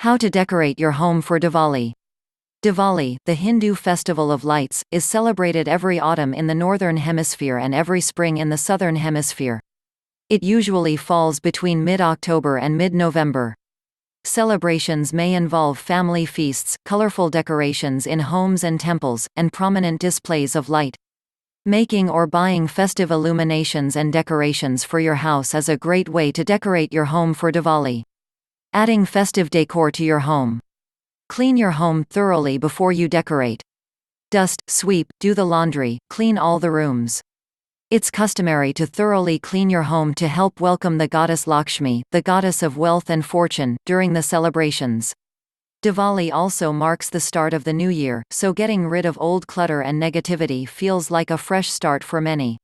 How to decorate your home for Diwali. Diwali, the Hindu festival of lights, is celebrated every autumn in the northern hemisphere and every spring in the southern hemisphere. It usually falls between mid-October and mid-November. Celebrations may involve family feasts, colorful decorations in homes and temples, and prominent displays of light. Making or buying festive illuminations and decorations for your house is a great way to decorate your home for Diwali. Adding festive decor to your home. Clean your home thoroughly before you decorate. Dust, sweep, do the laundry, clean all the rooms. It's customary to thoroughly clean your home to help welcome the Goddess Lakshmi, the goddess of wealth and fortune, during the celebrations. Diwali also marks the start of the new year, so getting rid of old clutter and negativity feels like a fresh start for many.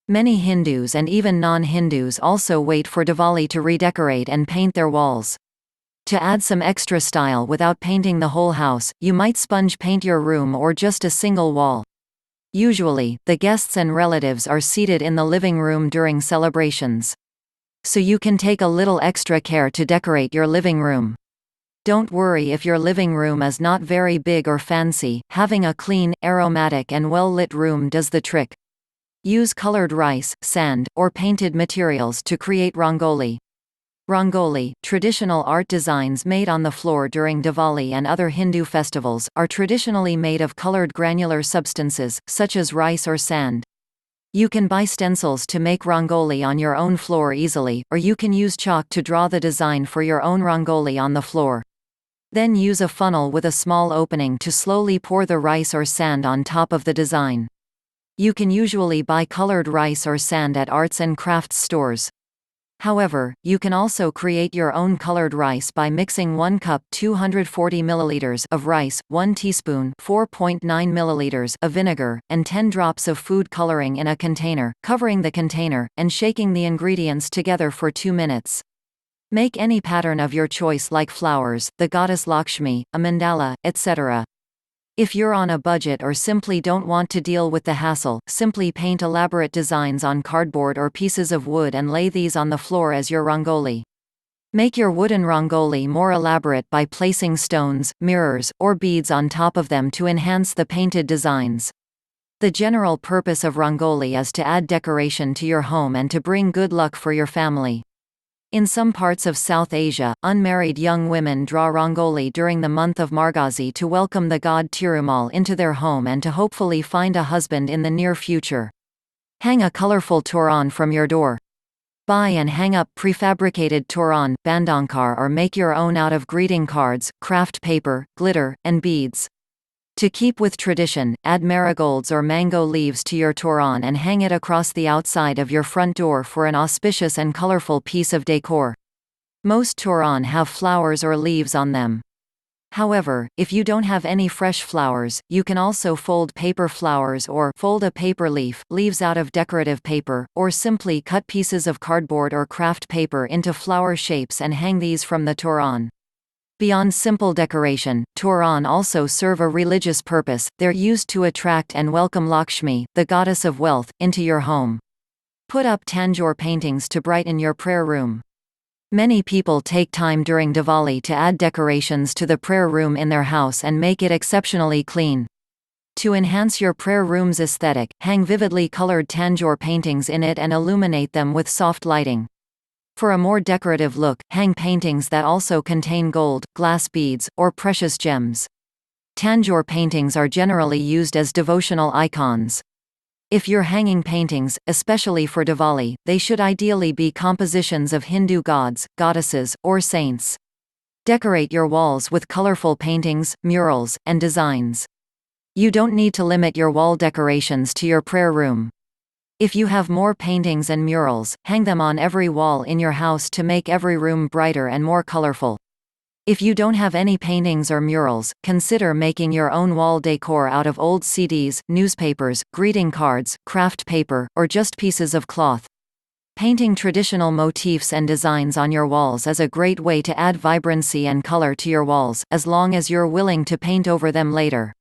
Many Hindus and even non-Hindus also wait for Diwali to redecorate and paint their walls. To add some extra style without painting the whole house, you might sponge paint your room or just a single wall. Usually, the guests and relatives are seated in the living room during celebrations. So you can take a little extra care to decorate your living room. Don't worry if your living room is not very big or fancy, having a clean, aromatic and well-lit room does the trick. Use colored rice, sand, or painted materials to create rangoli. Rangoli, traditional art designs made on the floor during Diwali and other Hindu festivals, are traditionally made of colored granular substances, such as rice or sand. You can buy stencils to make rangoli on your own floor easily, or you can use chalk to draw the design for your own rangoli on the floor. Then use a funnel with a small opening to slowly pour the rice or sand on top of the design. You can usually buy colored rice or sand at arts and crafts stores. However, you can also create your own colored rice by mixing 1 cup 240 milliliters of rice, 1 teaspoon 4.9 milliliters of vinegar, and 10 drops of food coloring in a container, covering the container, and shaking the ingredients together for 2 minutes. Make any pattern of your choice like flowers, the Goddess Lakshmi, a mandala, etc. If you're on a budget or simply don't want to deal with the hassle, simply paint elaborate designs on cardboard or pieces of wood and lay these on the floor as your rangoli. Make your wooden rangoli more elaborate by placing stones, mirrors, or beads on top of them to enhance the painted designs. The general purpose of rangoli is to add decoration to your home and to bring good luck for your family. In some parts of South Asia, unmarried young women draw rangoli during the month of Margazhi to welcome the god Tirumal into their home and to hopefully find a husband in the near future. Hang a colorful toran from your door. Buy and hang up prefabricated toran, bandankar, or make your own out of greeting cards, craft paper, glitter, and beads. To keep with tradition, add marigolds or mango leaves to your toran and hang it across the outside of your front door for an auspicious and colorful piece of decor. Most toran have flowers or leaves on them. However, if you don't have any fresh flowers, you can also fold paper flowers or fold a paper leaves out of decorative paper, or simply cut pieces of cardboard or craft paper into flower shapes and hang these from the toran. Beyond simple decoration, toran also serve a religious purpose. They're used to attract and welcome Lakshmi, the goddess of wealth, into your home. Put up tanjore paintings to brighten your prayer room. Many people take time during Diwali to add decorations to the prayer room in their house and make it exceptionally clean. To enhance your prayer room's aesthetic, hang vividly colored tanjore paintings in it and illuminate them with soft lighting. For a more decorative look, hang paintings that also contain gold, glass beads, or precious gems. Tanjore paintings are generally used as devotional icons. If you're hanging paintings, especially for Diwali, they should ideally be compositions of Hindu gods, goddesses, or saints. Decorate your walls with colorful paintings, murals, and designs. You don't need to limit your wall decorations to your prayer room. If you have more paintings and murals, hang them on every wall in your house to make every room brighter and more colorful. If you don't have any paintings or murals, consider making your own wall decor out of old CDs, newspapers, greeting cards, craft paper, or just pieces of cloth. Painting traditional motifs and designs on your walls is a great way to add vibrancy and color to your walls, as long as you're willing to paint over them later.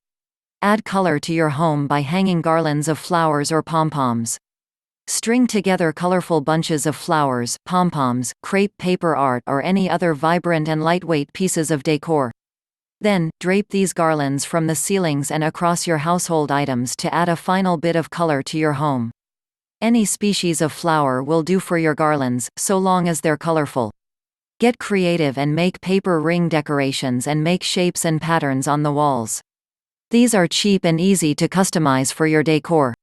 Add color to your home by hanging garlands of flowers or pom-poms. String together colorful bunches of flowers, pom-poms, crepe paper art or any other vibrant and lightweight pieces of decor. Then, drape these garlands from the ceilings and across your household items to add a final bit of color to your home. Any species of flower will do for your garlands, so long as they're colorful. Get creative and make paper ring decorations and make shapes and patterns on the walls. These are cheap and easy to customize for your decor.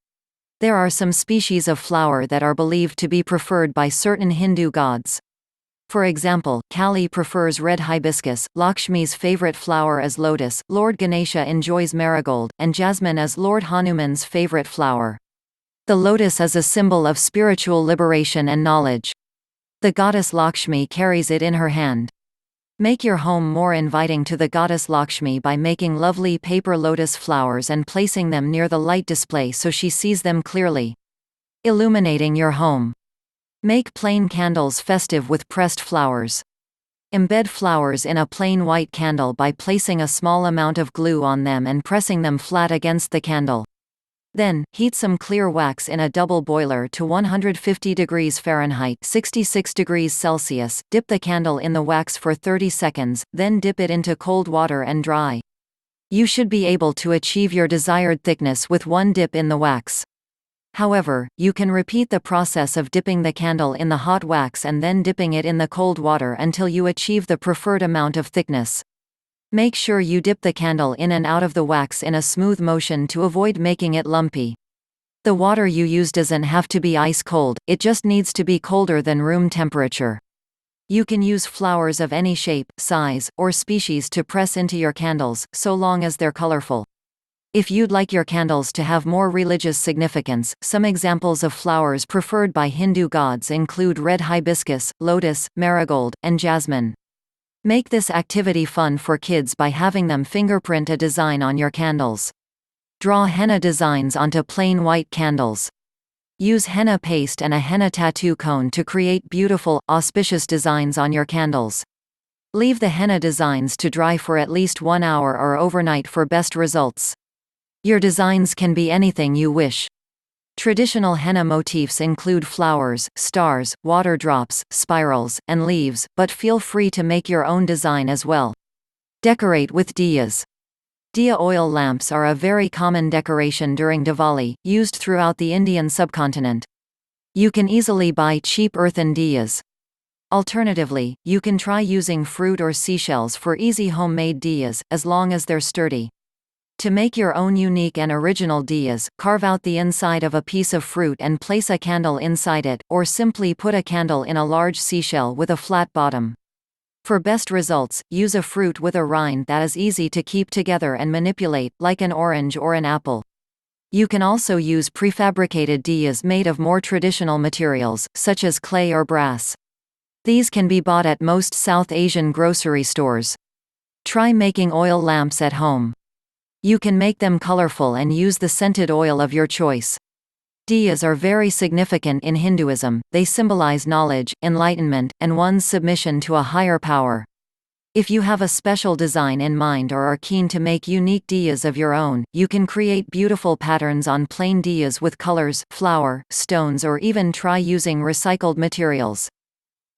There are some species of flower that are believed to be preferred by certain Hindu gods. For example, Kali prefers red hibiscus, Lakshmi's favorite flower is lotus, Lord Ganesha enjoys marigold, and jasmine is Lord Hanuman's favorite flower. The lotus is a symbol of spiritual liberation and knowledge. The goddess Lakshmi carries it in her hand. Make your home more inviting to the goddess Lakshmi by making lovely paper lotus flowers and placing them near the light display so she sees them clearly. Illuminating your home. Make plain candles festive with pressed flowers. Embed flowers in a plain white candle by placing a small amount of glue on them and pressing them flat against the candle. Then, heat some clear wax in a double boiler to 150 degrees Fahrenheit 66 degrees Celsius, dip the candle in the wax for 30 seconds, then dip it into cold water and dry. You should be able to achieve your desired thickness with one dip in the wax. However, you can repeat the process of dipping the candle in the hot wax and then dipping it in the cold water until you achieve the preferred amount of thickness. Make sure you dip the candle in and out of the wax in a smooth motion to avoid making it lumpy. The water you use doesn't have to be ice cold, it just needs to be colder than room temperature. You can use flowers of any shape, size, or species to press into your candles, so long as they're colorful. If you'd like your candles to have more religious significance, some examples of flowers preferred by Hindu gods include red hibiscus, lotus, marigold, and jasmine. Make this activity fun for kids by having them fingerprint a design on your candles. Draw henna designs onto plain white candles. Use henna paste and a henna tattoo cone to create beautiful, auspicious designs on your candles. Leave the henna designs to dry for at least 1 hour or overnight for best results. Your designs can be anything you wish. Traditional henna motifs include flowers, stars, water drops, spirals, and leaves, but feel free to make your own design as well. Decorate with diyas. Diya oil lamps are a very common decoration during Diwali, used throughout the Indian subcontinent. You can easily buy cheap earthen diyas. Alternatively, you can try using fruit or seashells for easy homemade diyas, as long as they're sturdy. To make your own unique and original diyas, carve out the inside of a piece of fruit and place a candle inside it, or simply put a candle in a large seashell with a flat bottom. For best results, use a fruit with a rind that is easy to keep together and manipulate, like an orange or an apple. You can also use prefabricated diyas made of more traditional materials, such as clay or brass. These can be bought at most South Asian grocery stores. Try making oil lamps at home. You can make them colorful and use the scented oil of your choice. Diyas are very significant in Hinduism, they symbolize knowledge, enlightenment, and one's submission to a higher power. If you have a special design in mind or are keen to make unique diyas of your own, you can create beautiful patterns on plain diyas with colors, flower, stones, or even try using recycled materials.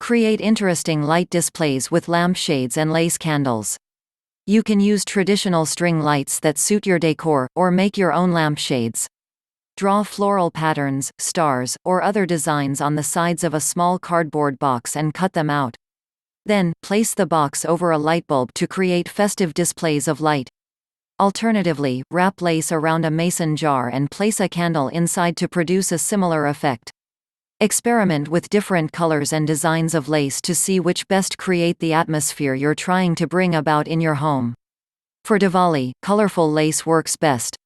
Create interesting light displays with lampshades and lace candles. You can use traditional string lights that suit your decor, or make your own lampshades. Draw floral patterns, stars, or other designs on the sides of a small cardboard box and cut them out. Then, place the box over a light bulb to create festive displays of light. Alternatively, wrap lace around a mason jar and place a candle inside to produce a similar effect. Experiment with different colors and designs of lace to see which best create the atmosphere you're trying to bring about in your home. For Diwali, colorful lace works best.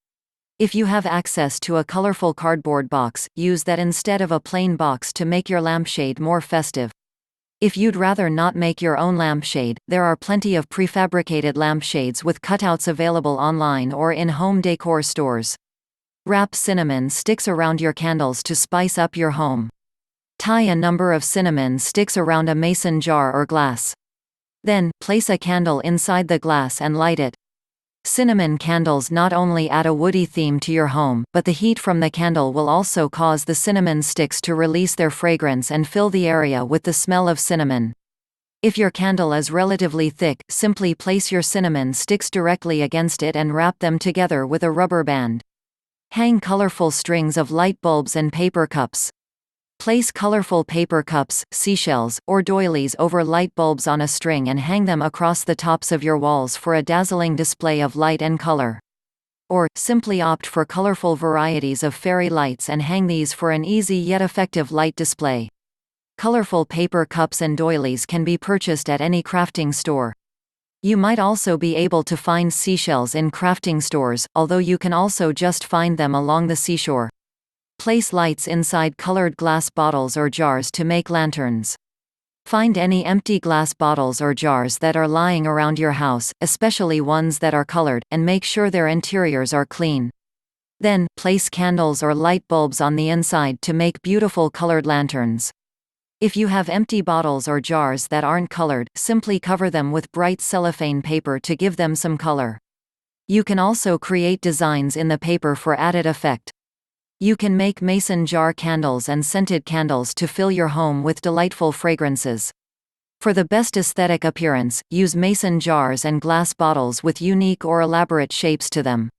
If you have access to a colorful cardboard box, use that instead of a plain box to make your lampshade more festive. If you'd rather not make your own lampshade, there are plenty of prefabricated lampshades with cutouts available online or in home decor stores. Wrap cinnamon sticks around your candles to spice up your home. Tie a number of cinnamon sticks around a mason jar or glass. Then, place a candle inside the glass and light it. Cinnamon candles not only add a woody theme to your home, but the heat from the candle will also cause the cinnamon sticks to release their fragrance and fill the area with the smell of cinnamon. If your candle is relatively thick, simply place your cinnamon sticks directly against it and wrap them together with a rubber band. Hang colorful strings of light bulbs and paper cups. Place colorful paper cups, seashells, or doilies over light bulbs on a string and hang them across the tops of your walls for a dazzling display of light and color. Or, simply opt for colorful varieties of fairy lights and hang these for an easy yet effective light display. Colorful paper cups and doilies can be purchased at any crafting store. You might also be able to find seashells in crafting stores, although you can also just find them along the seashore. Place lights inside colored glass bottles or jars to make lanterns. Find any empty glass bottles or jars that are lying around your house, especially ones that are colored, and make sure their interiors are clean. Then, place candles or light bulbs on the inside to make beautiful colored lanterns. If you have empty bottles or jars that aren't colored, simply cover them with bright cellophane paper to give them some color. You can also create designs in the paper for added effect. You can make mason jar candles and scented candles to fill your home with delightful fragrances. For the best aesthetic appearance, use mason jars and glass bottles with unique or elaborate shapes to them.